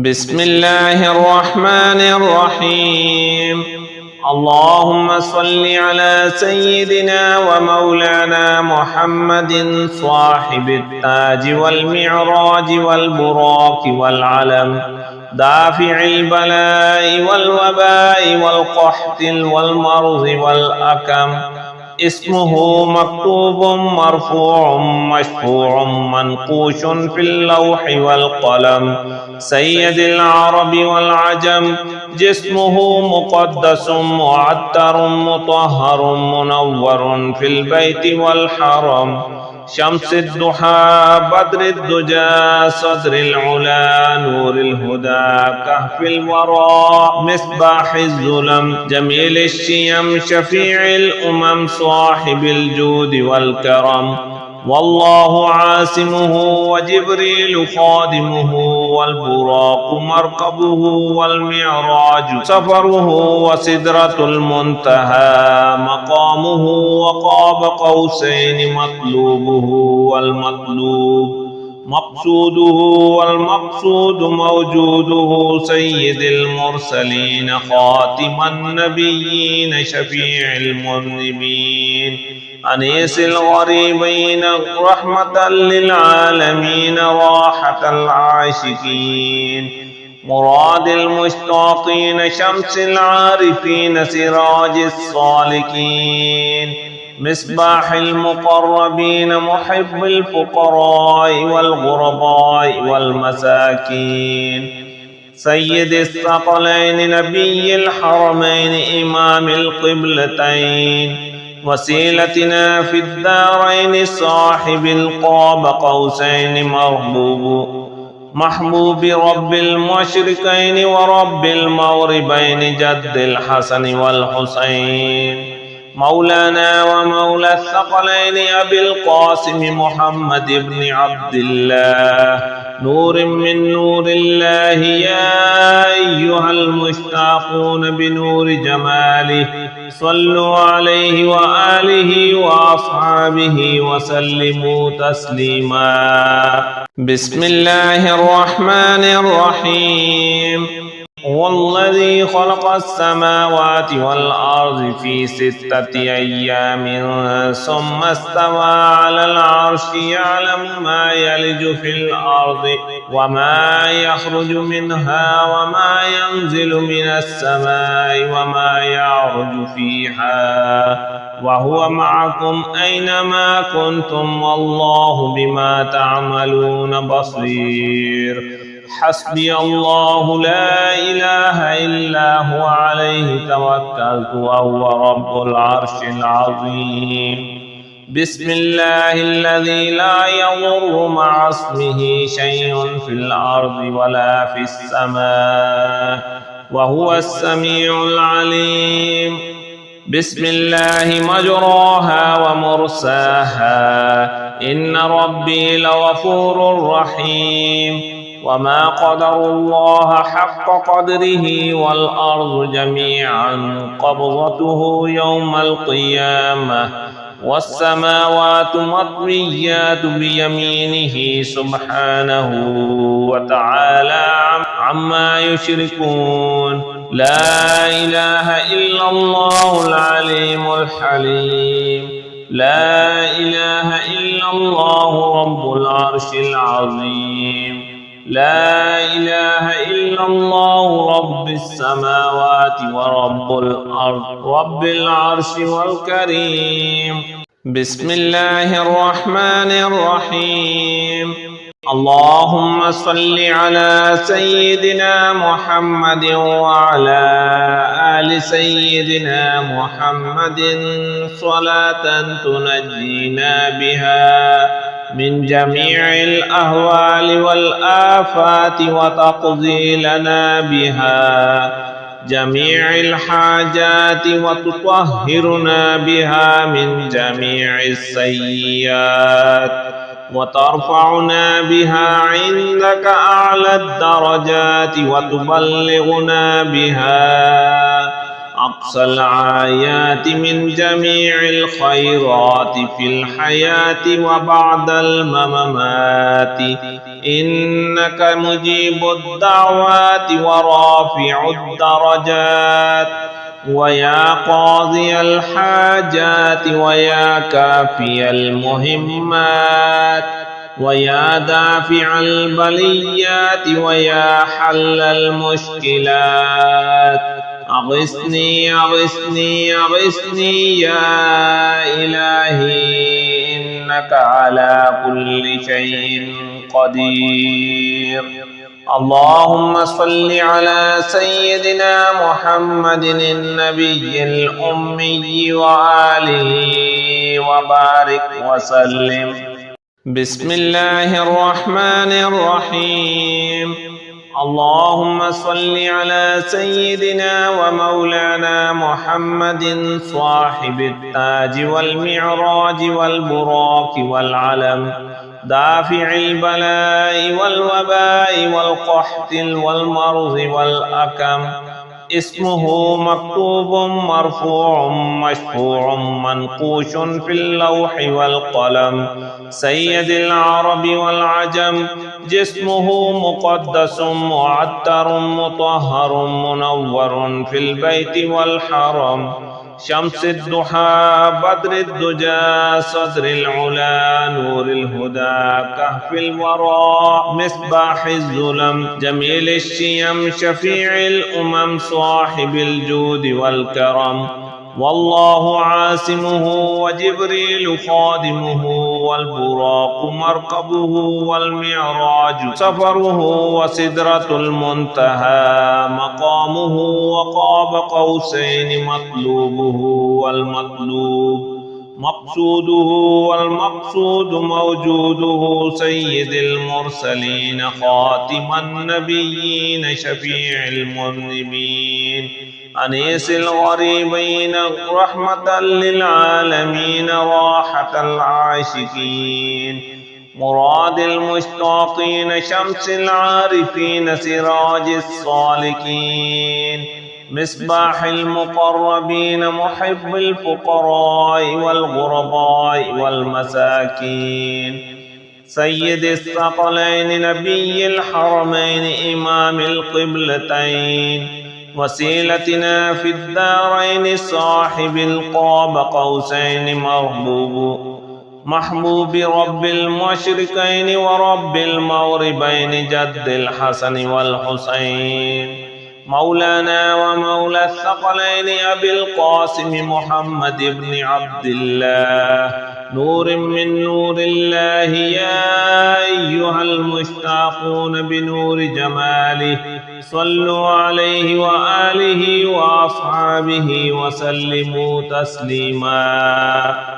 بسم الله الرحمن الرحيم. اللهم صل على سيدنا ومولانا محمد صاحب التاج والمعراج والبراق والعلم، دافع البلاء والوباء والقحط والمرض والأكم. اسمه مكتوب مرفوع مشفوع منقوش في اللوح والقلم، سيد العرب والعجم. جسمه مقدس معطر مطهر منور في البيت والحرم، شمس الضحى بدر الدجى صدر العلا نور الهدى كهف الورى مصباح الظلم، جميل الشيم شفيع الأمم صاحب الجود والكرم. والله عاصمه وجبريل خادمه، والبراق مركبه والمعراج سفره، وسدرة المنتهى مقامه، وقاب قوسين مطلوبه والمطلوب مقصوده، والمقصود موجوده. سيد المرسلين خاتم النبيين شفيع المذنبين، أنيس الغريبين رحمة للعالمين راحة العاشقين، مراد المشتاقين شمس العارفين سراج الصالكين، مصباح المقربين محب الفقراء والغرباء والمساكين، سيد الثقلين نبي الحرمين إمام القبلتين، وسيلتنا في الدارين صاحب القاب قوسين محبوب رب المشرقين ورب المغربين جد الحسن والحسين، مولانا ومولى الثقلين أبي القاسم محمد بن عبد الله، نور من نور الله. يا أيها المشتاقون بنور جماله صلوا عليه وآله وأصحابه وسلموا تسليما. بسم الله الرحمن الرحيم. هو الذي خلق السماوات والأرض في 6 أيام ثم استوى على العرش، يعلم ما يلج في الأرض وما يخرج منها وما ينزل من السماء وما يعرج فيها، وهو معكم أينما كنتم والله بما تعملون بصير. حسبي الله لا إله إلا هو عليه توكلت وهو رب العرش العظيم. بسم الله الذي لا يضر مع اسمه شيء في الأرض ولا في السماء وهو السميع العليم. بسم الله مجراها ومرساها، إن ربي لغفور رحيم. وما قدر الله حق قدره والأرض جميعا قبضته يوم القيامة، والسماوات مطويات بيمينه سبحانه وتعالى عما يشركون. لا إله إلا الله العليم الحليم، لا إله إلا الله رب العرش العظيم، لا إله إلا الله رب السماوات ورب الأرض رب العرش والكريم. بسم الله الرحمن الرحيم. اللهم صل على سيدنا محمد وعلى آل سيدنا محمد صلاة تنجينا بها من جميع الأهوال والآفات وتقضي لنا بها جميع الحاجات وتطهرنا بها من جميع السيئات وترفعنا بها عندك أعلى الدرجات وتبلغنا بها أقصى الآيات من جميع الخيرات في الحياة وبعد الممات، إنك مجيب الدعوات ورافع الدرجات، ويا قاضي الحاجات، ويا كافي المهمات، ويا دافع البليات، ويا حل المشكلات. أغثني أغثني أغثني يا إلهي، إنك على كل شيء قدير. اللهم صل على سيدنا محمد النبي الأمي وآله وبارك وسلم. بسم الله الرحمن الرحيم. اللهم صل على سيدنا ومولانا محمد صاحب التاج والمعراج والبراق والعلم، دافع البلاء والوباء والقحط والمرض والأكم، اسمه مكتوب مرفوع مشفوع منقوش في اللوح والقلم، سيد العرب والعجم، جسمه مقدس معطر مطهر منور في البيت والحرم، شمس الضحى بدر الدجى صدر العلا نور الهدى كهف الورى مصباح الظلم، جميل الشيم شفيع الأمم صاحب الجود والكرم، والله عاصمه وجبريل خادمه، والبراق مركبه، والمعراج سفره، وسدرة المنتهى مقامه، وقاب قوسين مطلوبه والمطلوب مقصوده، والمقصود موجوده، سيد المرسلين خاتم النبيين شفيع المذنبين، أنيس الغريبين رحمة للعالمين راحة العاشقين، مراد المشتاقين شمس العارفين سراج الصالكين، مصباح المقربين محب الفقراء والغرباء والمساكين، سيد الثقلين نبي الحرمين إمام القبلتين، وسيلتنا في الدارين صاحب القاب قوسين محبوب رب المشرقين ورب المغربين جد الحسن والحسين، مولانا ومولى الثقلين أبي القاسم محمد بن عبد الله، نور من نور الله، يا أيها المشتاقون بنور جماله صلوا عليه وآله وأصحابه وسلموا تسليما.